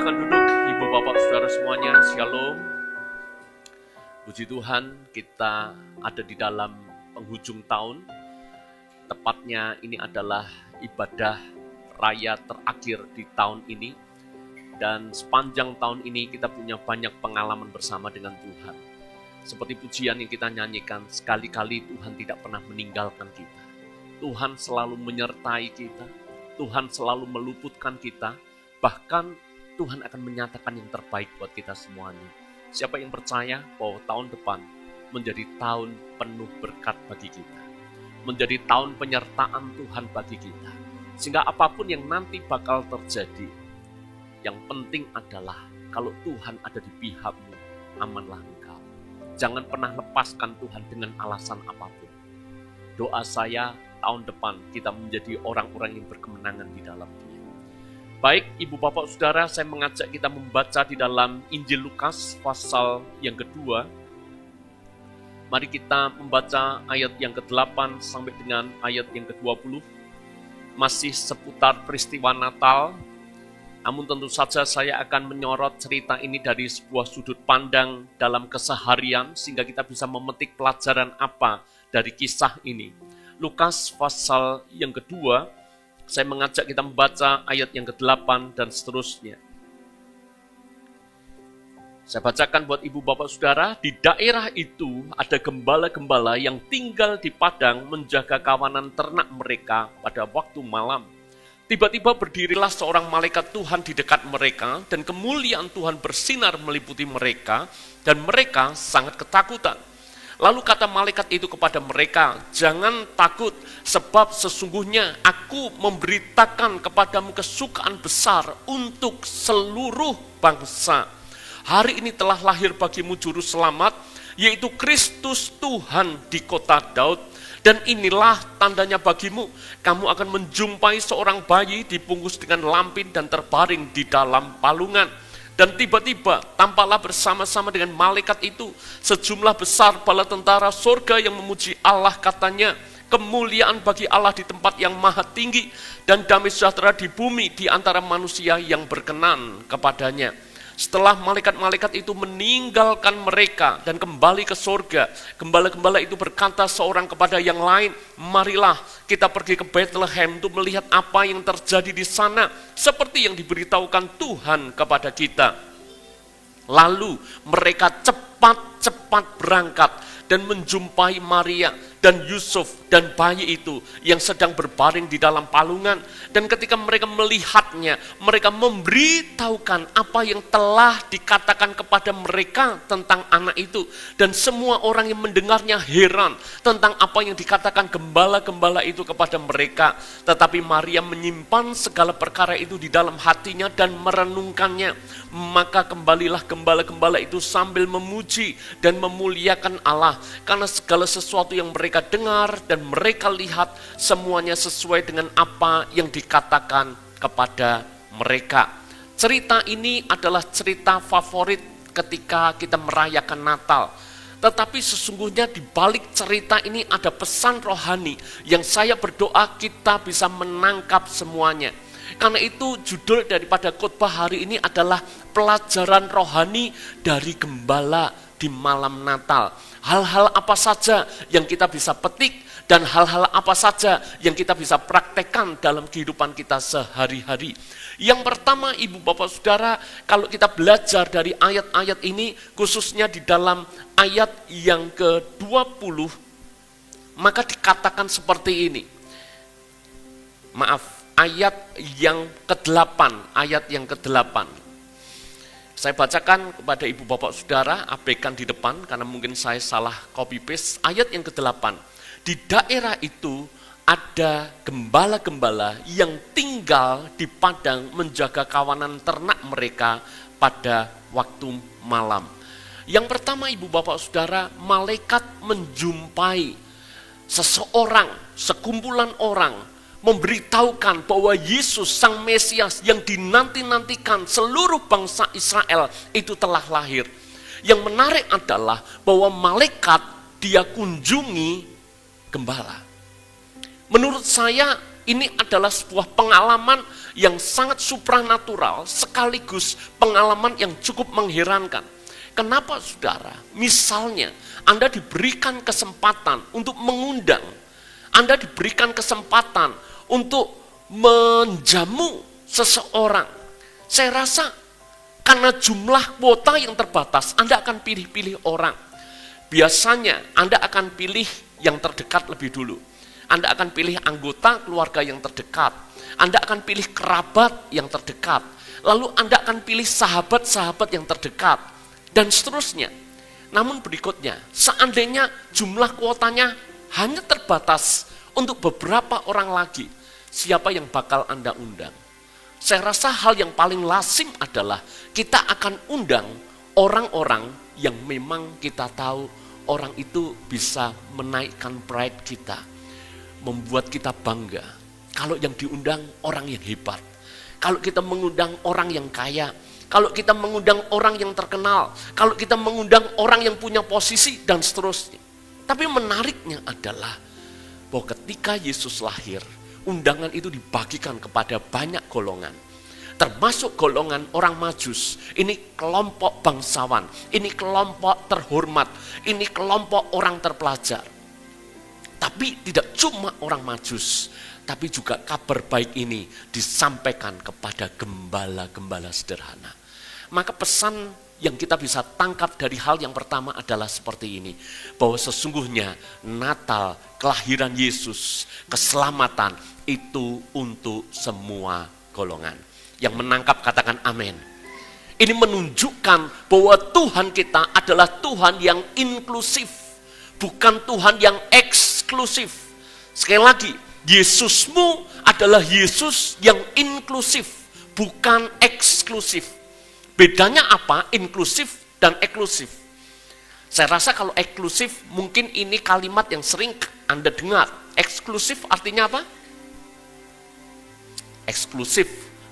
Silakan duduk, Ibu Bapak Saudara semuanya, Shalom. Puji Tuhan, kita ada di dalam penghujung tahun. Tepatnya ini adalah ibadah raya terakhir di tahun ini. Dan sepanjang tahun ini kita punya banyak pengalaman bersama dengan Tuhan. Seperti pujian yang kita nyanyikan, sekali-kali Tuhan tidak pernah meninggalkan kita. Tuhan selalu menyertai kita, Tuhan selalu meluputkan kita, bahkan Tuhan akan menyatakan yang terbaik buat kita semuanya. Siapa yang percaya bahwa tahun depan menjadi tahun penuh berkat bagi kita, menjadi tahun penyertaan Tuhan bagi kita, sehingga apapun yang nanti bakal terjadi, yang penting adalah kalau Tuhan ada di pihakmu, amanlah engkau. Jangan pernah lepaskan Tuhan dengan alasan apapun. Doa saya, tahun depan kita menjadi orang-orang yang berkemenangan di dalam Dia. Baik, Ibu Bapak Saudara, saya mengajak kita membaca di dalam Injil Lukas pasal yang kedua. Mari kita membaca ayat yang ke-8 sampai dengan ayat yang ke-20. Masih seputar peristiwa Natal. Namun tentu saja saya akan menyorot cerita ini dari sebuah sudut pandang dalam keseharian sehingga kita bisa memetik pelajaran apa dari kisah ini. Lukas pasal yang kedua, saya mengajak kita membaca ayat yang ke-8 dan seterusnya. Saya bacakan buat Ibu Bapak Saudara, di daerah itu ada gembala-gembala yang tinggal di padang menjaga kawanan ternak mereka pada waktu malam. Tiba-tiba berdirilah seorang malaikat Tuhan di dekat mereka dan kemuliaan Tuhan bersinar meliputi mereka dan mereka sangat ketakutan. Lalu kata malaikat itu kepada mereka, jangan takut, sebab sesungguhnya aku memberitakan kepadamu kesukaan besar untuk seluruh bangsa. Hari ini telah lahir bagimu juru selamat, yaitu Kristus Tuhan di kota Daud. Dan inilah tandanya bagimu, kamu akan menjumpai seorang bayi dibungkus dengan lampin dan terbaring di dalam palungan. Dan tiba-tiba tampaklah bersama-sama dengan malaikat itu sejumlah besar bala tentara surga yang memuji Allah, katanya, kemuliaan bagi Allah di tempat yang maha tinggi dan damai sejahtera di bumi di antara manusia yang berkenan kepadanya. Setelah malaikat-malaikat itu meninggalkan mereka dan kembali ke surga, gembala-gembala itu berkata seorang kepada yang lain, marilah kita pergi ke Bethlehem untuk melihat apa yang terjadi di sana, seperti yang diberitahukan Tuhan kepada kita. Lalu mereka cepat-cepat berangkat dan menjumpai Maria dan Yusuf dan bayi itu yang sedang berbaring di dalam palungan. Dan ketika mereka melihatnya, mereka memberitahukan apa yang telah dikatakan kepada mereka tentang anak itu. Dan semua orang yang mendengarnya heran tentang apa yang dikatakan gembala-gembala itu kepada mereka. Tetapi Maria menyimpan segala perkara itu di dalam hatinya dan merenungkannya. Maka kembalilah gembala-gembala itu sambil memuji dan memuliakan Allah, karena segala sesuatu yang mereka dengar dan mereka lihat semuanya sesuai dengan apa yang dikatakan kepada mereka. Cerita ini adalah cerita favorit ketika kita merayakan Natal. Tetapi sesungguhnya di balik cerita ini ada pesan rohani yang saya berdoa kita bisa menangkap semuanya. Karena itu judul daripada khotbah hari ini adalah pelajaran rohani dari gembala di malam Natal. Hal-hal apa saja yang kita bisa petik dan hal-hal apa saja yang kita bisa praktekkan dalam kehidupan kita sehari-hari. Yang pertama, Ibu Bapak Saudara, kalau kita belajar dari ayat-ayat ini, khususnya di dalam ayat yang ke-20, maka dikatakan seperti ini. Maaf, ayat yang ke-8, Saya bacakan kepada Ibu Bapak Saudara, abaikan di depan karena mungkin saya salah copy paste. Ayat yang ke-8, di daerah itu ada gembala-gembala yang tinggal di padang menjaga kawanan ternak mereka pada waktu malam. Yang pertama, Ibu Bapak Saudara, malaikat menjumpai seseorang, sekumpulan orang, memberitahukan bahwa Yesus Sang Mesias yang dinanti-nantikan seluruh bangsa Israel itu telah lahir. Yang menarik adalah bahwa malaikat dia kunjungi gembala. Menurut saya ini adalah sebuah pengalaman yang sangat supranatural, sekaligus pengalaman yang cukup mengherankan. Kenapa saudara? Misalnya, Anda diberikan kesempatan untuk mengundang, Anda diberikan kesempatan untuk menjamu seseorang. Saya rasa karena jumlah kuota yang terbatas, Anda akan pilih-pilih orang. Biasanya Anda akan pilih yang terdekat lebih dulu. Anda akan pilih anggota keluarga yang terdekat. Anda akan pilih kerabat yang terdekat. Lalu Anda akan pilih sahabat-sahabat yang terdekat. Dan seterusnya. Namun berikutnya, seandainya jumlah kuotanya hanya terbatas untuk beberapa orang lagi, siapa yang bakal Anda undang? Saya rasa hal yang paling lazim adalah kita akan undang orang-orang yang memang kita tahu orang itu bisa menaikkan pride kita, membuat kita bangga. Kalau yang diundang orang yang hebat, kalau kita mengundang orang yang kaya, kalau kita mengundang orang yang terkenal, kalau kita mengundang orang yang punya posisi, dan seterusnya. Tapi menariknya adalah bahwa ketika Yesus lahir, undangan itu dibagikan kepada banyak golongan. Termasuk golongan orang Majus. Ini kelompok bangsawan, ini kelompok terhormat, ini kelompok orang terpelajar. Tapi tidak cuma orang Majus, tapi juga kabar baik ini disampaikan kepada gembala-gembala sederhana. Maka pesan yang kita bisa tangkap dari hal yang pertama adalah seperti ini. Bahwa sesungguhnya Natal, kelahiran Yesus, keselamatan itu untuk semua golongan. Yang menangkap katakan amin. Ini menunjukkan bahwa Tuhan kita adalah Tuhan yang inklusif. Bukan Tuhan yang eksklusif. Sekali lagi, Yesusmu adalah Yesus yang inklusif, bukan eksklusif. Bedanya apa? Inklusif dan eksklusif. Saya rasa kalau eksklusif mungkin ini kalimat yang sering Anda dengar. Eksklusif artinya apa? Eksklusif.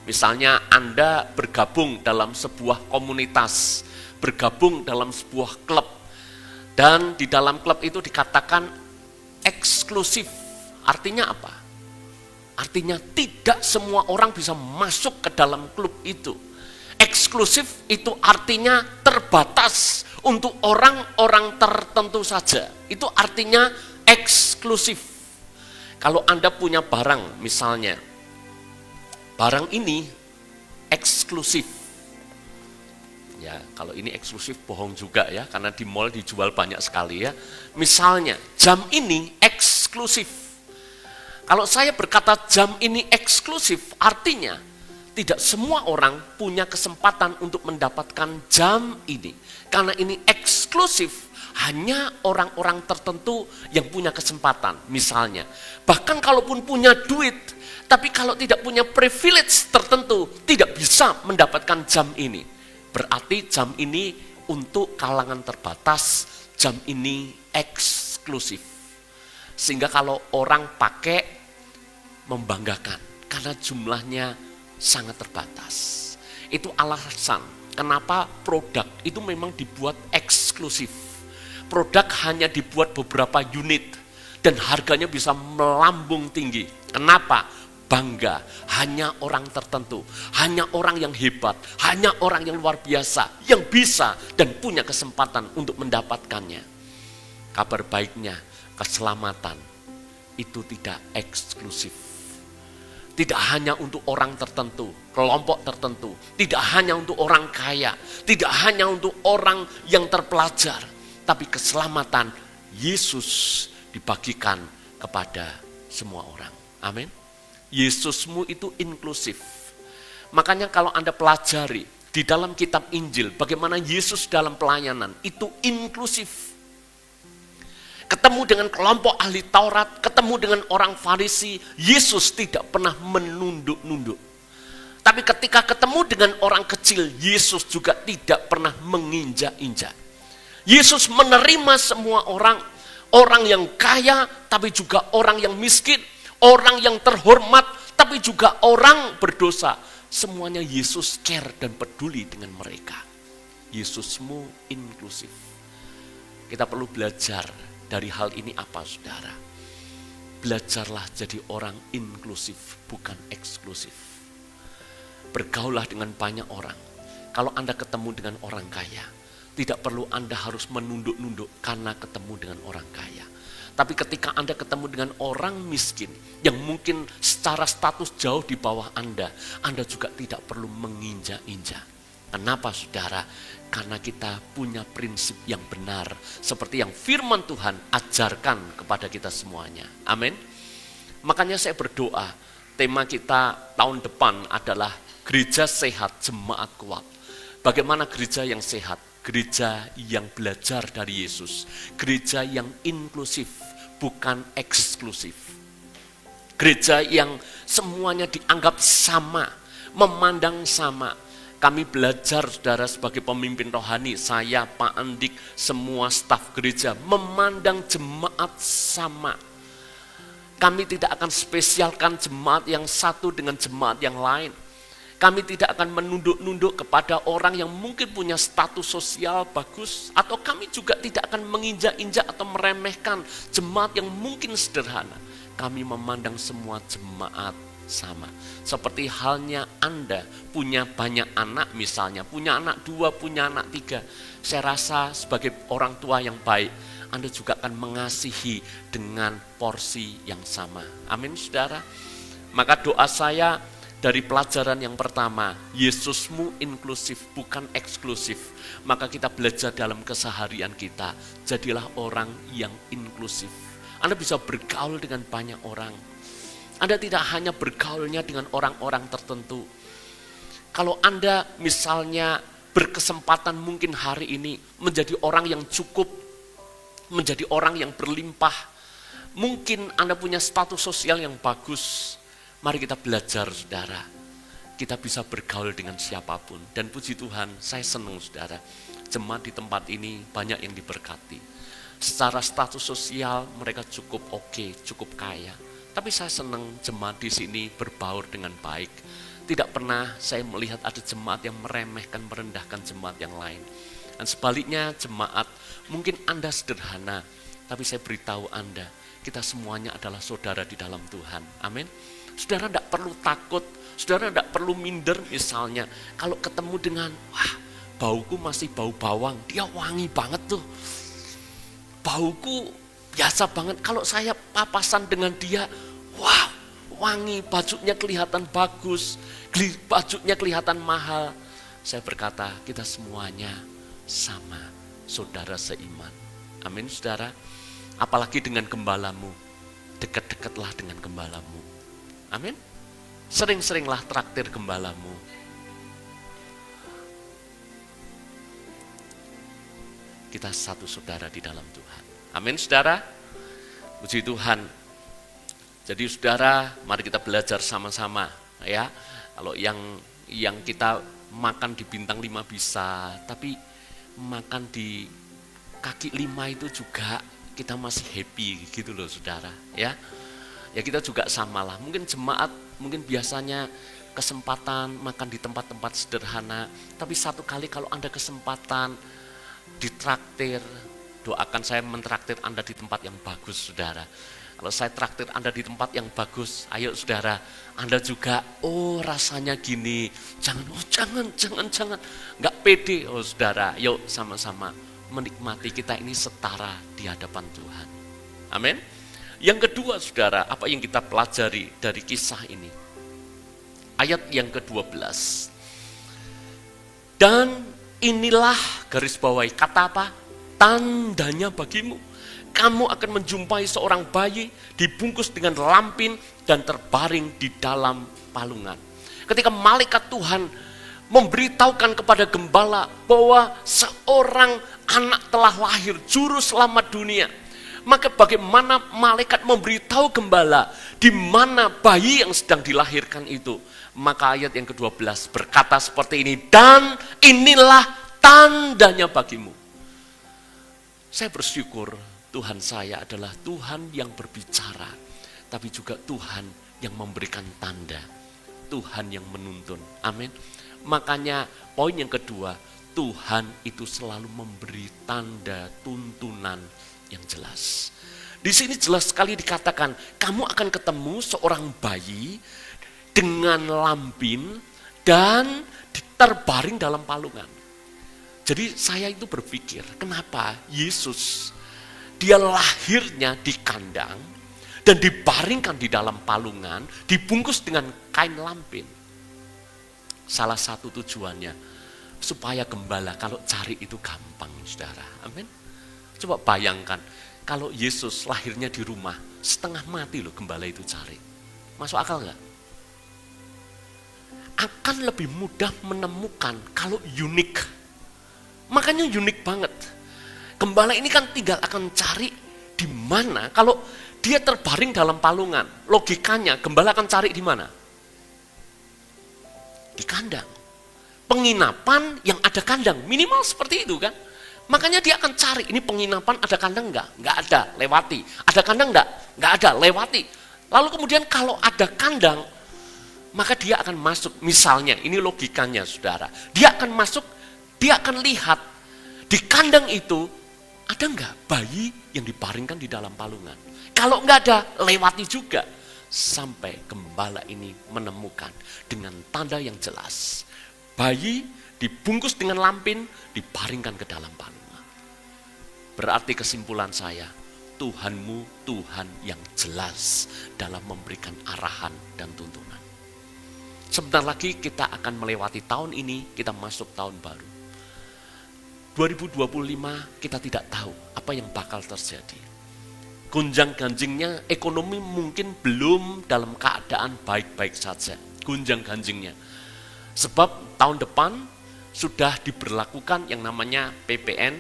Misalnya Anda bergabung dalam sebuah komunitas, bergabung dalam sebuah klub. Dan di dalam klub itu dikatakan eksklusif. Artinya apa? Artinya tidak semua orang bisa masuk ke dalam klub itu. Eksklusif itu artinya terbatas untuk orang-orang tertentu saja. Itu artinya eksklusif. Kalau Anda punya barang misalnya, barang ini eksklusif. Ya, kalau ini eksklusif bohong juga ya, karena di mall dijual banyak sekali ya. Misalnya, jam ini eksklusif. Kalau saya berkata jam ini eksklusif, artinya tidak semua orang punya kesempatan untuk mendapatkan jam ini. Karena ini eksklusif, hanya orang-orang tertentu yang punya kesempatan. Misalnya, bahkan kalaupun punya duit, tapi kalau tidak punya privilege tertentu, tidak bisa mendapatkan jam ini. Berarti jam ini untuk kalangan terbatas, jam ini eksklusif. Sehingga kalau orang pakai, membanggakan. Karena jumlahnya sangat terbatas. Itu alasan kenapa produk itu memang dibuat eksklusif. Produk hanya dibuat beberapa unit dan harganya bisa melambung tinggi. Kenapa? Bangga, hanya orang tertentu, hanya orang yang hebat, hanya orang yang luar biasa yang bisa dan punya kesempatan untuk mendapatkannya. Kabar baiknya, keselamatan itu tidak eksklusif. Tidak hanya untuk orang tertentu, kelompok tertentu. Tidak hanya untuk orang kaya. Tidak hanya untuk orang yang terpelajar. Tapi keselamatan Yesus dibagikan kepada semua orang. Amin. Yesusmu itu inklusif. Makanya kalau Anda pelajari di dalam kitab Injil, bagaimana Yesus dalam pelayanan, itu inklusif. Ketemu dengan kelompok ahli Taurat, ketemu dengan orang Farisi, Yesus tidak pernah menunduk-nunduk. Tapi ketika ketemu dengan orang kecil, Yesus juga tidak pernah menginjak-injak. Yesus menerima semua orang, orang yang kaya, tapi juga orang yang miskin, orang yang terhormat, tapi juga orang berdosa. Semuanya Yesus care dan peduli dengan mereka. Yesusmu inklusif. Kita perlu belajar dari hal ini apa, saudara? belajarlah jadi orang inklusif, bukan eksklusif. Bergaullah dengan banyak orang. Kalau Anda ketemu dengan orang kaya, tidak perlu Anda harus menunduk-nunduk karena ketemu dengan orang kaya. Tapi ketika Anda ketemu dengan orang miskin yang mungkin secara status jauh di bawah Anda juga tidak perlu menginjak-injak. Kenapa saudara? Karena kita punya prinsip yang benar. Seperti yang firman Tuhan ajarkan kepada kita semuanya. Amin. Makanya saya berdoa, tema kita tahun depan adalah gereja sehat, jemaat kuat. Bagaimana gereja yang sehat? Gereja yang belajar dari Yesus. Gereja yang inklusif, bukan eksklusif. Gereja yang semuanya dianggap sama, memandang sama. Kami belajar saudara sebagai pemimpin rohani, saya, Pak Andik, semua staf gereja memandang jemaat sama. Kami tidak akan spesialkan jemaat yang satu dengan jemaat yang lain. Kami tidak akan menunduk-nunduk kepada orang yang mungkin punya status sosial bagus. Atau kami juga tidak akan menginjak-injak atau meremehkan jemaat yang mungkin sederhana. Kami memandang semua jemaat sama. Seperti halnya Anda punya banyak anak misalnya. Punya anak 2, punya anak 3. Saya rasa sebagai orang tua yang baik, Anda juga akan mengasihi dengan porsi yang sama. Amin saudara. Maka doa saya, dari pelajaran yang pertama, Yesusmu inklusif, bukan eksklusif. Maka kita belajar dalam keseharian kita, jadilah orang yang inklusif. Anda bisa bergaul dengan banyak orang. Anda tidak hanya bergaulnya dengan orang-orang tertentu. Kalau Anda misalnya berkesempatan mungkin hari ini menjadi orang yang cukup, menjadi orang yang berlimpah, mungkin Anda punya status sosial yang bagus. Mari kita belajar saudara, kita bisa bergaul dengan siapapun. Dan puji Tuhan, saya senang saudara, jemaat di tempat ini banyak yang diberkati. Secara status sosial mereka cukup oke, cukup kaya. Tapi saya senang jemaat di sini berbaur dengan baik. Tidak pernah saya melihat ada jemaat yang meremehkan, merendahkan jemaat yang lain. Dan sebaliknya jemaat, mungkin Anda sederhana, tapi saya beritahu Anda, kita semuanya adalah saudara di dalam Tuhan. Amin. Saudara tidak perlu takut, saudara tidak perlu minder misalnya. Kalau ketemu dengan, wah bauku masih bau bawang, dia wangi banget tuh. Bauku biasa banget, kalau saya papasan dengan dia, wah wangi, bajunya kelihatan bagus, bajunya kelihatan mahal. Saya berkata, kita semuanya sama, saudara seiman. Amin saudara. Apalagi dengan gembalamu, dekat-dekatlah dengan gembalamu. Amin. Sering-seringlah traktir gembalamu. Kita satu saudara di dalam Tuhan. Amin saudara. Puji Tuhan. Jadi saudara, mari kita belajar sama-sama ya. Kalau yang kita makan di bintang 5 bisa, tapi makan di kaki 5 itu juga kita masih happy gitu loh saudara ya. Ya kita juga samalah, mungkin jemaat, mungkin biasanya kesempatan makan di tempat-tempat sederhana, tapi satu kali kalau Anda kesempatan ditraktir, doakan saya mentraktir Anda di tempat yang bagus saudara. Kalau saya traktir Anda di tempat yang bagus, ayo saudara, Anda juga, oh rasanya gini, jangan, nggak pede, oh saudara, yuk sama-sama menikmati, kita ini setara di hadapan Tuhan. Amin. Yang kedua saudara, apa yang kita pelajari dari kisah ini? Ayat yang ke-12. Dan inilah, garis bawahi, kata apa? Tandanya bagimu. Kamu akan menjumpai seorang bayi dibungkus dengan lampin dan terbaring di dalam palungan. Ketika malaikat Tuhan memberitahukan kepada gembala bahwa seorang anak telah lahir, juru selamat dunia. Maka bagaimana malaikat memberitahu gembala di mana bayi yang sedang dilahirkan itu? Maka ayat yang ke-12 berkata seperti ini, dan inilah tandanya bagimu. Saya bersyukur Tuhan saya adalah Tuhan yang berbicara, tapi juga Tuhan yang memberikan tanda, Tuhan yang menuntun. Amin. Makanya poin yang kedua, Tuhan itu selalu memberi tanda tuntunan yang jelas. Di sini jelas sekali dikatakan, kamu akan ketemu seorang bayi dengan lampin dan terbaring dalam palungan. Jadi saya itu berpikir, kenapa Yesus, dia lahirnya di kandang dan dibaringkan di dalam palungan, dibungkus dengan kain lampin. Salah satu tujuannya, supaya gembala kalau cari itu gampang, saudara. Amin. Coba bayangkan, kalau Yesus lahirnya di rumah, setengah mati loh gembala itu cari. Masuk akal nggak? Akan lebih mudah menemukan kalau unik. Makanya unik banget. Gembala ini kan tinggal akan cari di mana kalau dia terbaring dalam palungan. Logikanya gembala akan cari di mana? Di kandang. Penginapan yang ada kandang, minimal seperti itu kan. Makanya dia akan cari, ini penginapan ada kandang enggak? Enggak ada, lewati. Ada kandang enggak? Enggak ada, lewati. Lalu kemudian kalau ada kandang, maka dia akan masuk. Misalnya, ini logikanya saudara. Dia akan masuk, dia akan lihat di kandang itu ada enggak bayi yang dibaringkan di dalam palungan. Kalau enggak ada, lewati juga. Sampai gembala ini menemukan dengan tanda yang jelas. Bayi dibungkus dengan lampin, dibaringkan ke dalam palungan. Berarti kesimpulan saya, Tuhanmu Tuhan yang jelas dalam memberikan arahan dan tuntunan. Sebentar lagi kita akan melewati tahun ini, kita masuk tahun baru. 2025 kita tidak tahu apa yang bakal terjadi. Gonjang-ganjingnya ekonomi mungkin belum dalam keadaan baik-baik saja. Gonjang-ganjingnya. Sebab tahun depan sudah diberlakukan yang namanya PPN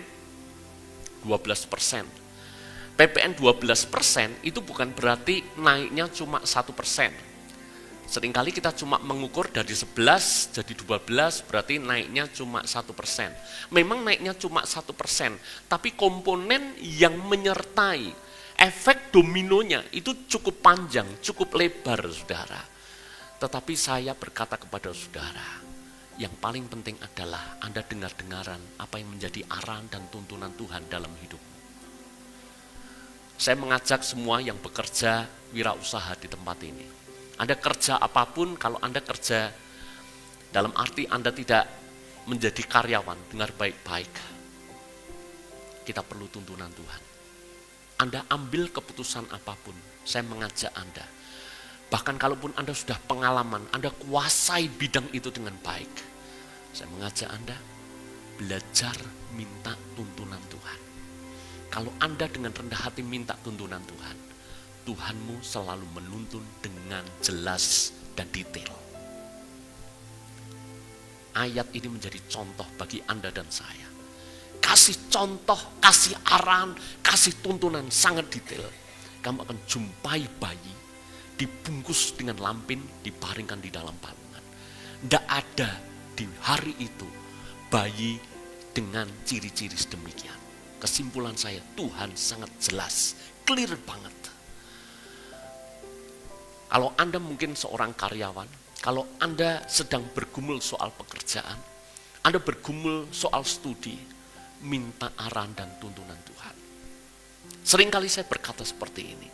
12%. PPN 12% itu bukan berarti naiknya cuma 1%. Seringkali kita cuma mengukur dari 11 jadi 12 berarti naiknya cuma 1%. Memang naiknya cuma 1%, tapi komponen yang menyertai efek dominonya itu cukup panjang, cukup lebar saudara. Tetapi saya berkata kepada saudara, yang paling penting adalah Anda dengar-dengaran apa yang menjadi arahan dan tuntunan Tuhan dalam hidupmu. Saya mengajak semua yang bekerja wirausaha di tempat ini. Anda kerja apapun, kalau Anda kerja dalam arti Anda tidak menjadi karyawan, dengar baik-baik. Kita perlu tuntunan Tuhan. Anda ambil keputusan apapun, saya mengajak Anda. Bahkan kalaupun Anda sudah pengalaman, Anda kuasai bidang itu dengan baik. Saya mengajak Anda belajar minta tuntunan Tuhan. Kalau Anda dengan rendah hati minta tuntunan Tuhan, Tuhanmu selalu menuntun dengan jelas dan detail. Ayat ini menjadi contoh bagi Anda dan saya. Kasih contoh, kasih arahan, kasih tuntunan sangat detail. Kamu akan jumpai bayi dibungkus dengan lampin, dibaringkan di dalam palungan. Tidak ada di hari itu bayi dengan ciri-ciri sedemikian. Kesimpulan saya, Tuhan sangat jelas, clear banget. Kalau Anda mungkin seorang karyawan, kalau Anda sedang bergumul soal pekerjaan, Anda bergumul soal studi, minta arahan dan tuntunan Tuhan. Seringkali saya berkata seperti ini.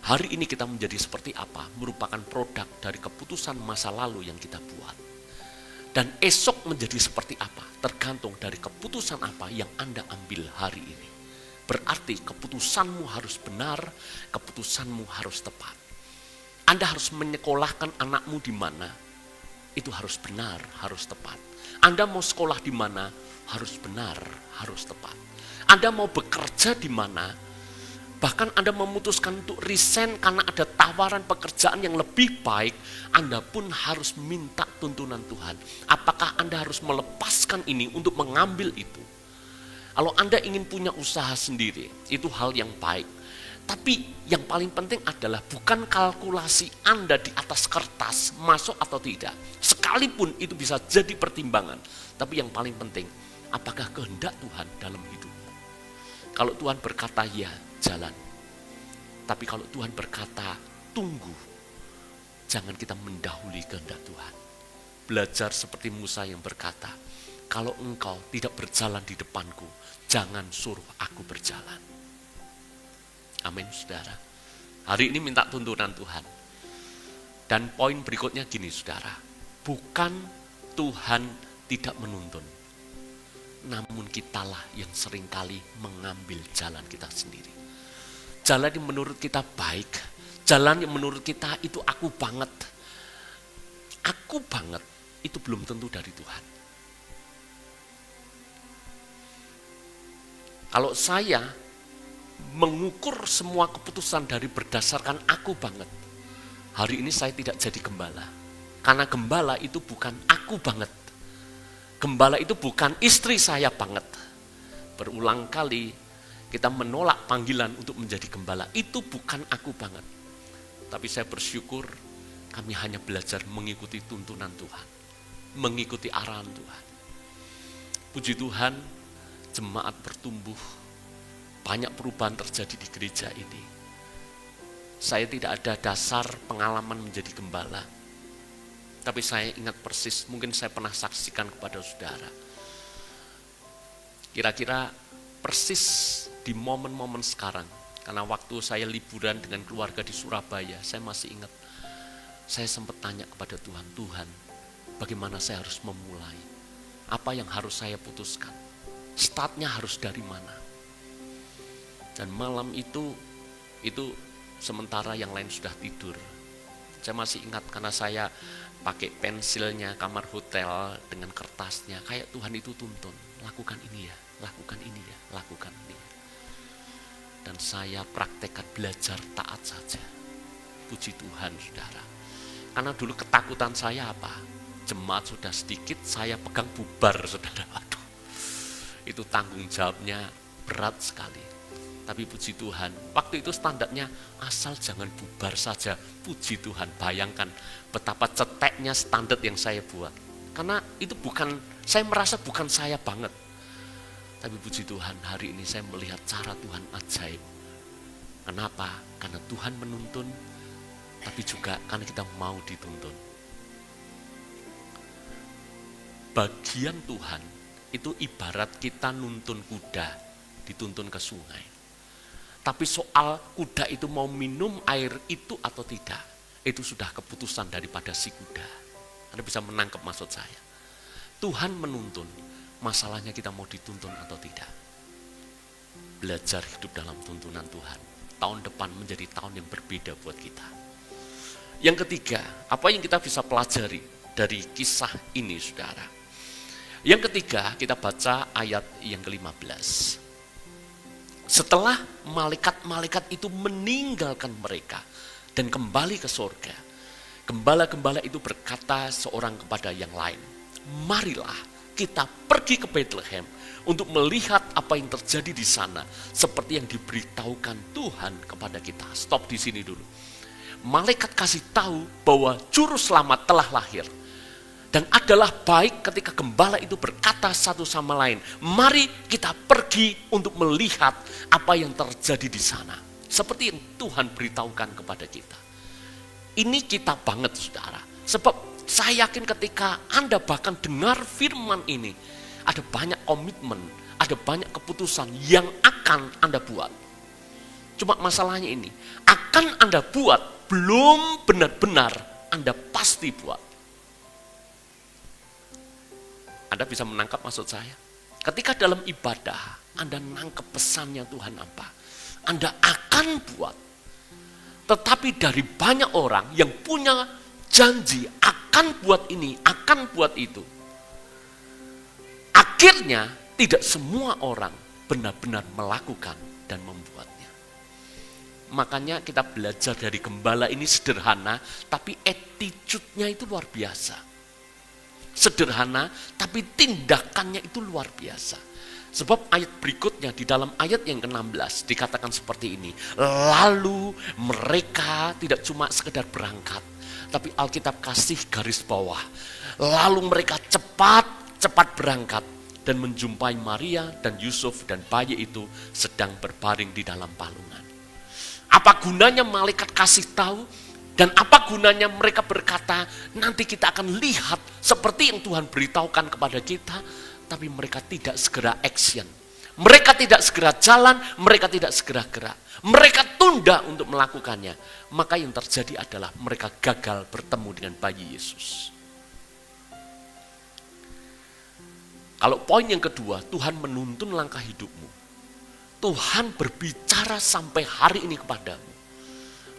Hari ini kita menjadi seperti apa merupakan produk dari keputusan masa lalu yang kita buat. Dan esok menjadi seperti apa tergantung dari keputusan apa yang Anda ambil hari ini. Berarti keputusanmu harus benar, keputusanmu harus tepat. Anda harus menyekolahkan anakmu di mana, itu harus benar, harus tepat. Anda mau sekolah di mana, harus benar, harus tepat. Anda mau bekerja di mana, bahkan Anda memutuskan untuk resign karena ada tawaran pekerjaan yang lebih baik, Anda pun harus minta tuntunan Tuhan. Apakah Anda harus melepaskan ini untuk mengambil itu? Kalau Anda ingin punya usaha sendiri, itu hal yang baik. Tapi yang paling penting adalah bukan kalkulasi Anda di atas kertas, masuk atau tidak. Sekalipun itu bisa jadi pertimbangan. Tapi yang paling penting, apakah kehendak Tuhan dalam hidupmu? Kalau Tuhan berkata ya, jalan. Tapi kalau Tuhan berkata tunggu, jangan kita mendahului kehendak Tuhan. Belajar seperti Musa yang berkata, kalau engkau tidak berjalan di depanku, jangan suruh aku berjalan. Amin, saudara. Hari ini minta tuntunan Tuhan. Dan poin berikutnya gini, saudara. Bukan Tuhan tidak menuntun, namun kitalah yang seringkali mengambil jalan kita sendiri. Jalan yang menurut kita baik, jalan yang menurut kita itu aku banget. Aku banget, itu belum tentu dari Tuhan. Kalau saya mengukur semua keputusan dari berdasarkan aku banget, hari ini saya tidak jadi gembala. Karena gembala itu bukan aku banget. Gembala itu bukan istri saya banget. Berulang kali kita menolak panggilan untuk menjadi gembala. Itu bukan aku banget. Tapi saya bersyukur kami hanya belajar mengikuti tuntunan Tuhan. Mengikuti arahan Tuhan. Puji Tuhan, jemaat bertumbuh. Banyak perubahan terjadi di gereja ini. Saya tidak ada dasar pengalaman menjadi gembala. Tapi saya ingat persis, mungkin saya pernah saksikan kepada saudara. Kira-kira persis di momen-momen sekarang, karena waktu saya liburan dengan keluarga di Surabaya, saya masih ingat, saya sempat tanya kepada Tuhan, Tuhan, bagaimana saya harus memulai? Apa yang harus saya putuskan? Startnya harus dari mana? Dan malam itu sementara yang lain sudah tidur. Saya masih ingat karena saya pakai pensilnya kamar hotel dengan kertasnya. Kayak Tuhan itu tuntun, lakukan ini ya, lakukan ini ya, lakukan ini ya. Dan saya praktekkan belajar taat saja. Puji Tuhan, saudara. Karena dulu ketakutan saya apa? Jemaat sudah sedikit, saya pegang bubar, saudara. Waduh, itu tanggung jawabnya berat sekali. Tapi puji Tuhan, waktu itu standarnya asal jangan bubar saja. Puji Tuhan, bayangkan betapa ceteknya standar yang saya buat. Karena itu bukan, saya merasa bukan saya banget. Tapi puji Tuhan, hari ini saya melihat cara Tuhan ajaib. Kenapa? Karena Tuhan menuntun, tapi juga karena kita mau dituntun. Bagian Tuhan itu ibarat kita nuntun kuda, dituntun ke sungai. Tapi soal kuda itu mau minum air itu atau tidak, itu sudah keputusan daripada si kuda. Anda bisa menangkap maksud saya. Tuhan menuntun, masalahnya kita mau dituntun atau tidak. Belajar hidup dalam tuntunan Tuhan. Tahun depan menjadi tahun yang berbeda buat kita. Yang ketiga, apa yang kita bisa pelajari dari kisah ini, saudara? Yang ketiga, kita baca ayat yang ke-15. Setelah malaikat-malaikat itu meninggalkan mereka dan kembali ke surga, gembala-gembala itu berkata seorang kepada yang lain, marilah kita pergi ke Bethlehem untuk melihat apa yang terjadi di sana seperti yang diberitahukan Tuhan kepada kita. Stop di sini dulu. Malaikat kasih tahu bahwa juru selamat telah lahir. Dan adalah baik ketika gembala itu berkata satu sama lain, mari kita pergi untuk melihat apa yang terjadi di sana. Seperti yang Tuhan beritahukan kepada kita. Ini kita banget, saudara. Sebab saya yakin ketika Anda bahkan dengar firman ini, ada banyak komitmen, ada banyak keputusan yang akan Anda buat. Cuma masalahnya ini, akan Anda buat, belum benar-benar Anda pasti buat. Anda bisa menangkap maksud saya? Ketika dalam ibadah, Anda nangkep pesannya Tuhan apa? Anda akan buat. Tetapi dari banyak orang yang punya janji akan buat ini, akan buat itu. Akhirnya tidak semua orang benar-benar melakukan dan membuatnya. Makanya kita belajar dari gembala ini sederhana, tapi attitude-nya itu luar biasa. Sederhana, tapi tindakannya itu luar biasa. Sebab ayat berikutnya di dalam ayat yang ke-16 dikatakan seperti ini. Lalu mereka tidak cuma sekedar berangkat, tapi Alkitab kasih garis bawah. Lalu mereka cepat berangkat dan menjumpai Maria dan Yusuf dan bayi itu sedang berbaring di dalam palungan. Apa gunanya malaikat kasih tahu? Dan apa gunanya mereka berkata, nanti kita akan lihat seperti yang Tuhan beritahukan kepada kita, tapi mereka tidak segera action. Mereka tidak segera jalan, mereka tidak segera gerak. Mereka tunda untuk melakukannya. Maka yang terjadi adalah mereka gagal bertemu dengan bayi Yesus. Kalau poin yang kedua, Tuhan menuntun langkah hidupmu. Tuhan berbicara sampai hari ini kepadamu.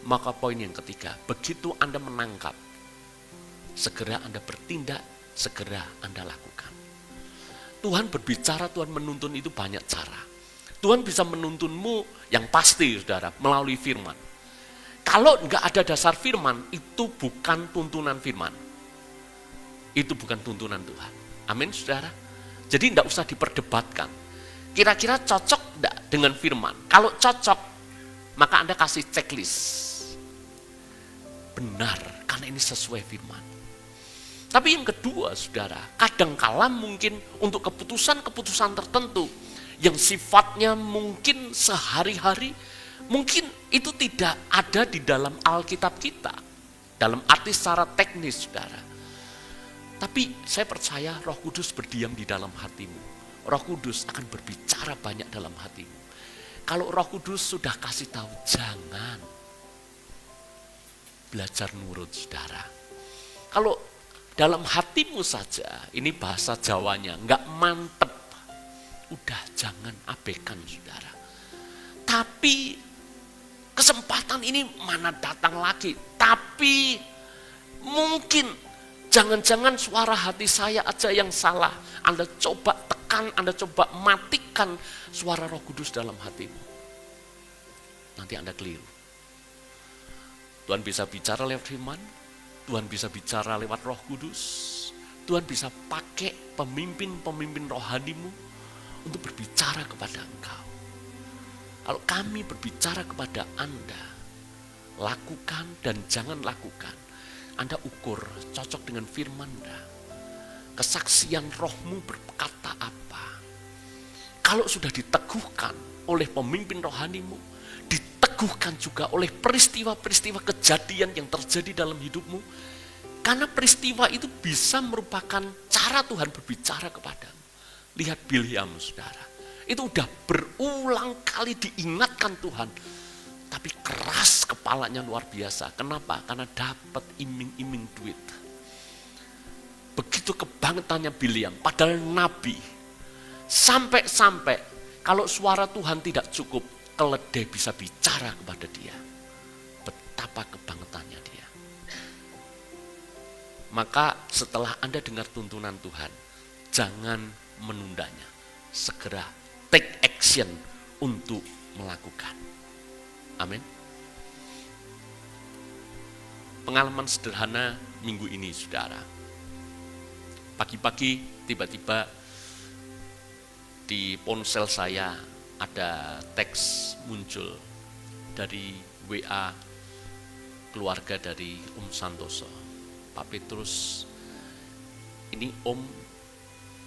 Maka poin yang ketiga, begitu Anda menangkap, segera Anda bertindak, segera Anda lakukan. Tuhan berbicara, Tuhan menuntun itu banyak cara. Tuhan bisa menuntunmu yang pasti, saudara, melalui firman. Kalau nggak ada dasar firman, itu bukan tuntunan firman. Itu bukan tuntunan Tuhan. Amin, saudara. Jadi nggak usah diperdebatkan. Kira-kira cocok nggak dengan firman? Kalau cocok, maka Anda kasih checklist. Benar, karena ini sesuai firman. Tapi yang kedua, saudara, kadangkala mungkin untuk keputusan-keputusan tertentu yang sifatnya mungkin sehari-hari, mungkin itu tidak ada di dalam Alkitab kita, dalam arti secara teknis, saudara. Tapi saya percaya Roh Kudus berdiam di dalam hatimu. Roh Kudus akan berbicara banyak dalam hatimu. Kalau Roh Kudus sudah kasih tahu, jangan belajar nurut, saudara. Kalau dalam hatimu saja, ini bahasa Jawanya, nggak mantep. Udah jangan abaikan, saudara. Tapi kesempatan ini mana datang lagi. Tapi mungkin jangan-jangan suara hati saya aja yang salah. Anda coba tekan, Anda coba matikan suara Roh Kudus dalam hatimu. Nanti Anda keliru. Tuhan bisa bicara lewat firman. Tuhan bisa bicara lewat Roh Kudus. Tuhan bisa pakai pemimpin-pemimpin rohanimu untuk berbicara kepada engkau. Kalau kami berbicara kepada Anda, lakukan dan jangan lakukan. Anda ukur cocok dengan firman Anda. Kesaksian rohmu berkata apa? Kalau sudah diteguhkan oleh pemimpin rohanimu, diteguhkan juga oleh peristiwa-peristiwa kejadian yang terjadi dalam hidupmu. Karena peristiwa itu bisa merupakan cara Tuhan berbicara kepadamu. Lihat Bileam, saudara. Itu udah berulang kali diingatkan Tuhan. Tapi keras kepalanya luar biasa. Kenapa? Karena dapat iming-iming duit. Begitu kebangetannya Bileam, padahal nabi. Sampai-sampai kalau suara Tuhan tidak cukup, keledai bisa bicara kepada dia. Betapa kebangetannya dia. Maka setelah Anda dengar tuntunan Tuhan, jangan menundanya. Segera take action untuk melakukan. Amin. Pengalaman sederhana minggu ini, saudara. Pagi-pagi tiba-tiba di ponsel saya ada teks muncul dari WA keluarga dari Om Santoso. Pak Petrus, ini Om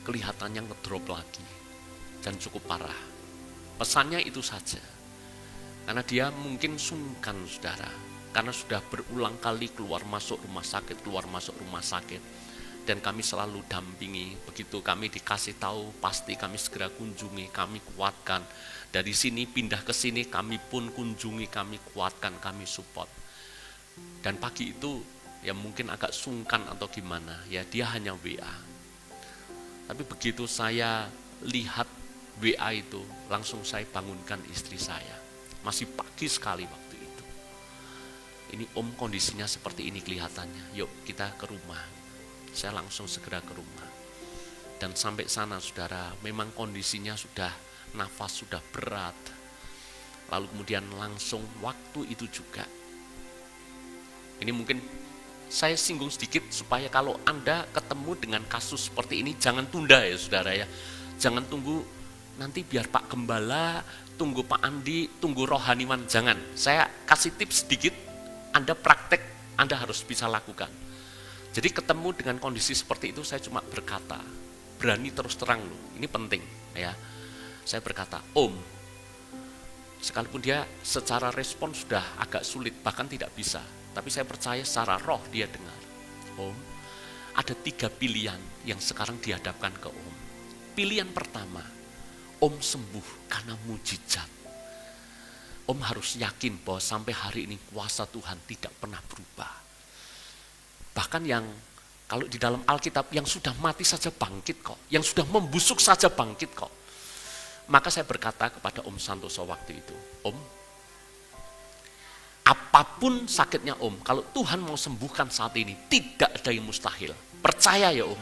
kelihatannya ngedrop lagi dan cukup parah. Pesannya itu saja. Karena dia mungkin sungkan, saudara. Karena sudah berulang kali keluar masuk rumah sakit. Dan kami selalu dampingi. Begitu kami dikasih tahu, pasti kami segera kunjungi, kami kuatkan. Dari sini pindah ke sini, kami pun kunjungi, kami kuatkan, kami support. Dan pagi itu ya mungkin agak sungkan atau gimana, ya dia hanya WA. Tapi begitu saya lihat WA itu, langsung saya bangunkan istri saya. Masih pagi sekali waktu itu. Ini Om kondisinya seperti ini kelihatannya, yuk kita ke rumah. Saya langsung segera ke rumah. Dan sampai sana, saudara, memang kondisinya sudah, nafas sudah berat. Lalu kemudian langsung waktu itu juga. Ini mungkin saya singgung sedikit supaya kalau Anda ketemu dengan kasus seperti ini, jangan tunda ya, saudara ya. Jangan tunggu nanti biar Pak Gembala, tunggu Pak Andi, tunggu rohaniwan, jangan. Saya kasih tips sedikit, Anda praktek, Anda harus bisa lakukan. Jadi ketemu dengan kondisi seperti itu, saya cuma berkata, berani terus terang loh, ini penting ya. Saya berkata, Om, sekalipun dia secara respon sudah agak sulit, bahkan tidak bisa, tapi saya percaya secara roh dia dengar. Om, ada 3 pilihan yang sekarang dihadapkan ke Om. Pilihan pertama, Om sembuh karena mujizat. Om harus yakin bahwa sampai hari ini kuasa Tuhan tidak pernah berubah. Bahkan yang kalau di dalam Alkitab yang sudah mati saja bangkit kok. Yang sudah membusuk saja bangkit kok. Maka saya berkata kepada Om Santoso waktu itu, Om, apapun sakitnya Om, kalau Tuhan mau sembuhkan saat ini, tidak ada yang mustahil. Percaya ya Om.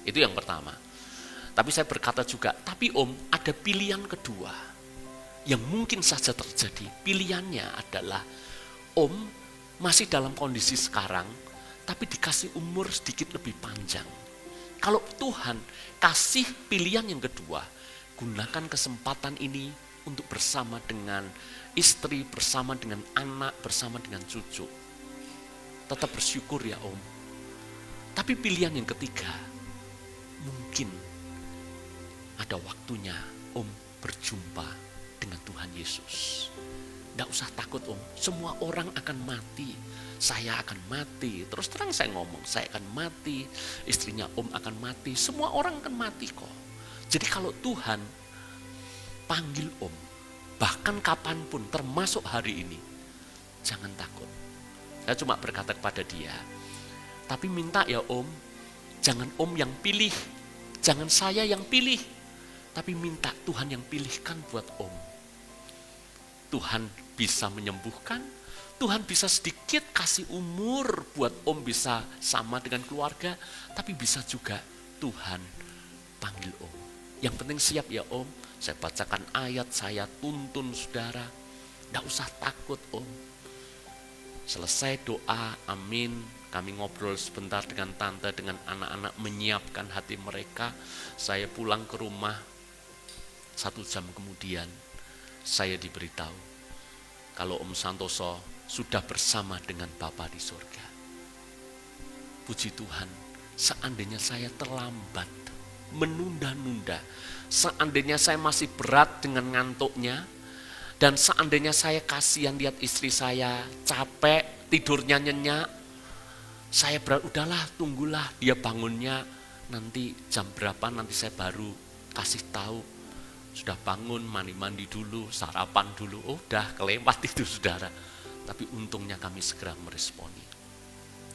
Itu yang pertama. Tapi saya berkata juga, tapi Om, ada pilihan kedua yang mungkin saja terjadi. Pilihannya adalah Om masih dalam kondisi sekarang, tapi dikasih umur sedikit lebih panjang. Kalau Tuhan kasih pilihan yang kedua, gunakan kesempatan ini untuk bersama dengan istri, bersama dengan anak, bersama dengan cucu. Tetap bersyukur ya Om. Tapi pilihan yang ketiga, mungkin ada waktunya Om berjumpa dengan Tuhan Yesus. Tidak usah takut Om, semua orang akan mati. Saya akan mati, terus terang saya ngomong, saya akan mati, istrinya Om akan mati, semua orang akan mati kok. Jadi kalau Tuhan panggil Om, bahkan kapanpun, termasuk hari ini, jangan takut. Saya cuma berkata kepada dia, tapi minta ya Om, jangan Om yang pilih, jangan saya yang pilih, tapi minta Tuhan yang pilihkan buat Om. Tuhan bisa menyembuhkan, Tuhan bisa sedikit kasih umur buat Om bisa sama dengan keluarga, tapi bisa juga Tuhan panggil Om. Yang penting siap ya Om, saya bacakan ayat, saya tuntun saudara, tidak usah takut Om. Selesai doa, amin, kami ngobrol sebentar dengan tante, dengan anak-anak, menyiapkan hati mereka. Saya pulang ke rumah, 1 jam kemudian saya diberitahu kalau Om Santoso sudah bersama dengan Bapa di surga. Puji Tuhan, seandainya saya terlambat, menunda-nunda, seandainya saya masih berat dengan ngantuknya, dan seandainya saya kasihan lihat istri saya capek, tidurnya nyenyak, saya berat, udahlah tunggulah dia bangunnya, nanti jam berapa nanti saya baru kasih tahu. Sudah bangun, mandi-mandi dulu, sarapan dulu, udah kelewat itu saudara. Tapi untungnya kami segera meresponi.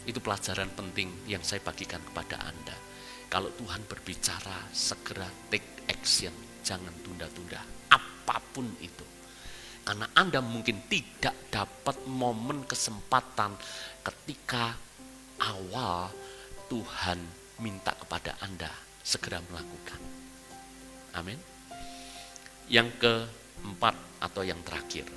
Itu pelajaran penting yang saya bagikan kepada Anda. Kalau Tuhan berbicara, segera take action, jangan tunda-tunda, apapun itu. Karena Anda mungkin tidak dapat momen kesempatan ketika awal Tuhan minta kepada Anda segera melakukan. Amin. Yang keempat atau yang terakhir.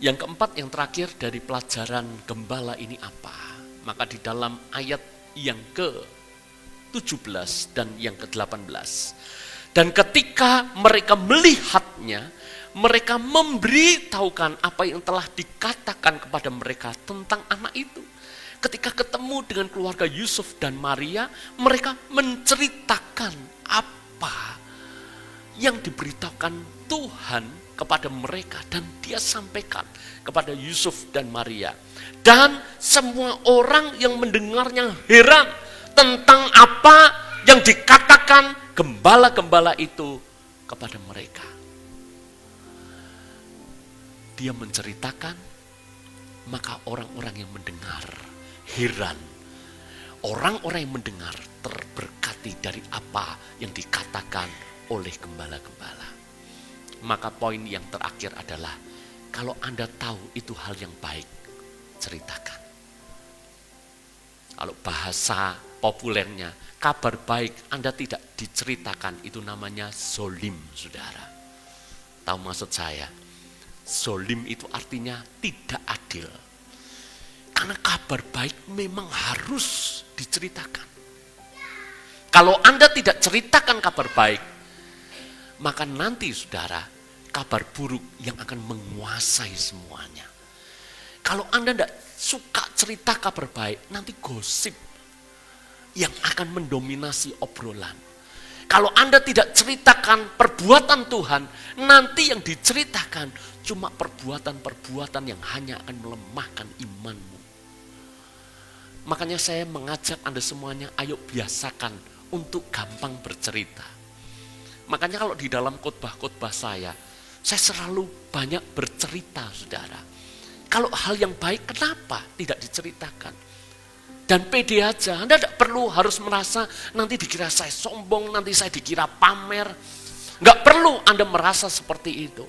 Yang keempat, yang terakhir dari pelajaran gembala ini apa? Maka di dalam ayat yang ke-17 dan yang ke-18. Dan ketika mereka melihatnya, mereka memberitahukan apa yang telah dikatakan kepada mereka tentang anak itu. Ketika ketemu dengan keluarga Yusuf dan Maria, mereka menceritakan apa yang diberitakan Tuhan kepada mereka dan dia sampaikan kepada Yusuf dan Maria. Dan semua orang yang mendengarnya heran tentang apa yang dikatakan gembala-gembala itu kepada mereka. Dia menceritakan, maka orang-orang yang mendengar heran. Orang-orang yang mendengar terberkati dari apa yang dikatakan oleh gembala-gembala. Maka poin yang terakhir adalah, kalau Anda tahu itu hal yang baik, ceritakan. Kalau bahasa populernya, kabar baik Anda tidak diceritakan, itu namanya zolim, saudara. Tahu maksud saya? Zolim itu artinya tidak adil. Karena kabar baik memang harus diceritakan. Kalau Anda tidak ceritakan kabar baik, maka nanti saudara, kabar buruk yang akan menguasai semuanya. Kalau Anda tidak suka cerita kabar baik, nanti gosip yang akan mendominasi obrolan. Kalau Anda tidak ceritakan perbuatan Tuhan, nanti yang diceritakan cuma perbuatan-perbuatan yang hanya akan melemahkan imanmu. Makanya saya mengajak Anda semuanya, ayo biasakan untuk gampang bercerita. Makanya kalau di dalam khotbah-khotbah saya selalu banyak bercerita, saudara. Kalau hal yang baik, kenapa tidak diceritakan? Dan pede aja, Anda tidak perlu harus merasa nanti dikira saya sombong, nanti saya dikira pamer. Nggak perlu Anda merasa seperti itu.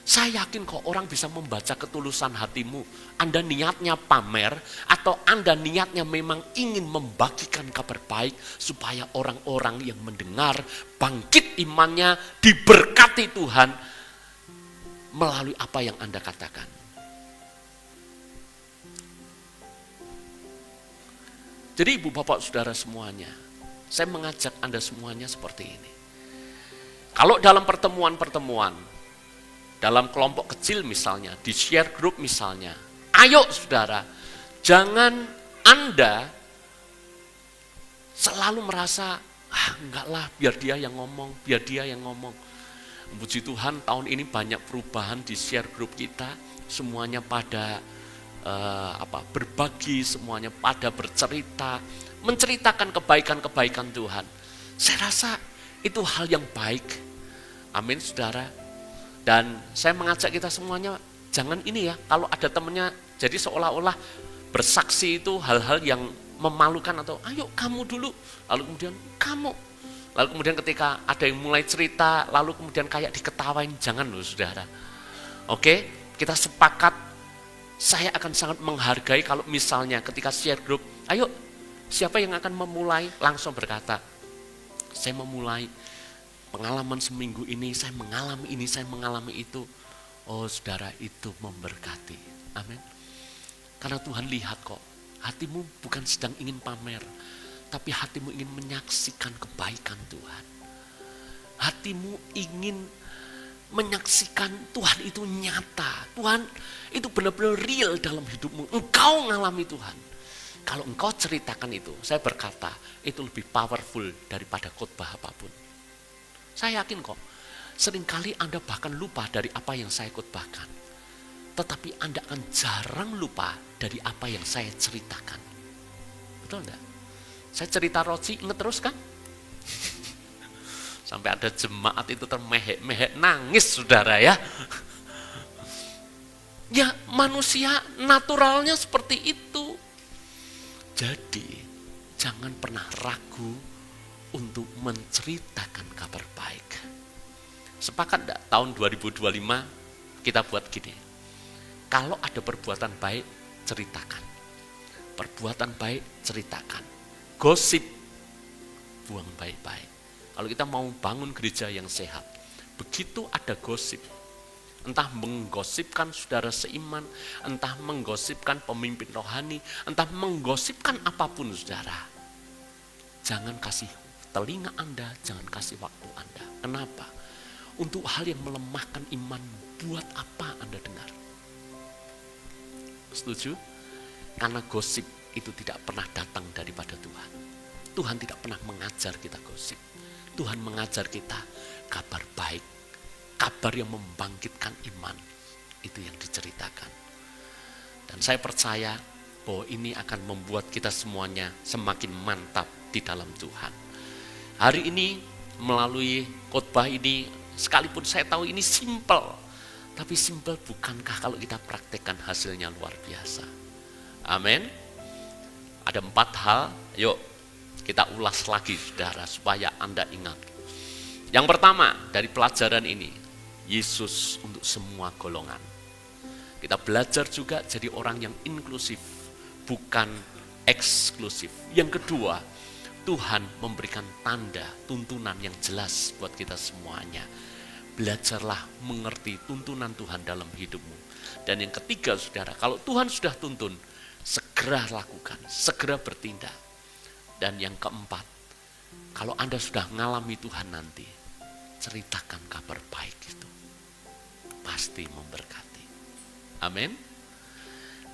Saya yakin kok orang bisa membaca ketulusan hatimu. Anda niatnya pamer atau Anda niatnya memang ingin membagikan kabar baik supaya orang-orang yang mendengar bangkit imannya, diberkati Tuhan melalui apa yang Anda katakan. Jadi ibu bapak saudara semuanya, saya mengajak Anda semuanya seperti ini. Kalau dalam pertemuan-pertemuan, dalam kelompok kecil misalnya, di share group misalnya, ayo saudara, jangan Anda selalu merasa, enggak lah biar dia yang ngomong, biar dia yang ngomong. Puji Tuhan tahun ini banyak perubahan di share group kita, semuanya pada berbagi, semuanya pada bercerita, menceritakan kebaikan-kebaikan Tuhan. Saya rasa itu hal yang baik. Amin saudara. Dan saya mengajak kita semuanya, jangan ini ya, kalau ada temannya jadi seolah-olah bersaksi itu hal-hal yang memalukan atau ayo kamu dulu, lalu kemudian kamu. Lalu kemudian ketika ada yang mulai cerita, lalu kemudian kayak diketawain, jangan loh saudara. Oke, kita sepakat. Saya akan sangat menghargai kalau misalnya ketika share group, ayo siapa yang akan memulai langsung berkata, saya memulai pengalaman seminggu ini, saya mengalami ini, saya mengalami itu. Oh saudara, itu memberkati. Amin. Karena Tuhan lihat kok, hatimu bukan sedang ingin pamer, tapi hatimu ingin menyaksikan kebaikan Tuhan. Hatimu ingin menyaksikan Tuhan itu nyata. Tuhan itu benar-benar real dalam hidupmu. Engkau ngalami Tuhan. Kalau engkau ceritakan itu, saya berkata, itu lebih powerful daripada khotbah apapun. Saya yakin kok, seringkali Anda bahkan lupa dari apa yang saya khotbahkan. Tetapi Anda akan jarang lupa dari apa yang saya ceritakan. Betul enggak? Saya cerita roti, ingat terus kan? Sampai ada jemaat itu termehek-mehek, nangis saudara ya. Ya manusia naturalnya seperti itu. Jadi jangan pernah ragu untuk menceritakan kabar baik. Sepakat enggak tahun 2025 kita buat gini. Kalau ada perbuatan baik, ceritakan. Perbuatan baik, ceritakan. Gosip, buang baik-baik. Kalau kita mau bangun gereja yang sehat, begitu ada gosip, entah menggosipkan saudara seiman, entah menggosipkan pemimpin rohani, entah menggosipkan apapun saudara, jangan kasih telinga Anda, jangan kasih waktu Anda. Kenapa? Untuk hal yang melemahkan iman, buat apa Anda dengar? Setuju? Karena gosip itu tidak pernah datang daripada Tuhan. Tuhan tidak pernah mengajar kita gosip. Tuhan mengajar kita kabar baik, kabar yang membangkitkan iman, itu yang diceritakan. Dan saya percaya bahwa ini akan membuat kita semuanya semakin mantap di dalam Tuhan. Hari ini melalui khotbah ini, sekalipun saya tahu ini simple, tapi simple bukankah kalau kita praktekkan hasilnya luar biasa. Amin. Ada 4 hal, yuk kita ulas lagi saudara supaya Anda ingat. Yang pertama dari pelajaran ini, Yesus untuk semua golongan. Kita belajar juga jadi orang yang inklusif, bukan eksklusif. Yang kedua, Tuhan memberikan tanda, tuntunan yang jelas buat kita semuanya. Belajarlah mengerti tuntunan Tuhan dalam hidupmu. Dan yang ketiga saudara, kalau Tuhan sudah tuntun, segera lakukan, segera bertindak. Dan yang keempat, kalau Anda sudah mengalami Tuhan nanti, ceritakan kabar baik itu. Pasti memberkati. Amin.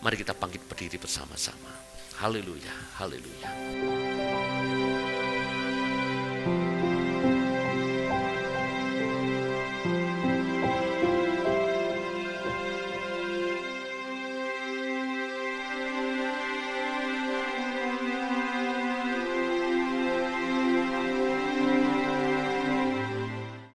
Mari kita bangkit berdiri bersama-sama. Haleluya, haleluya.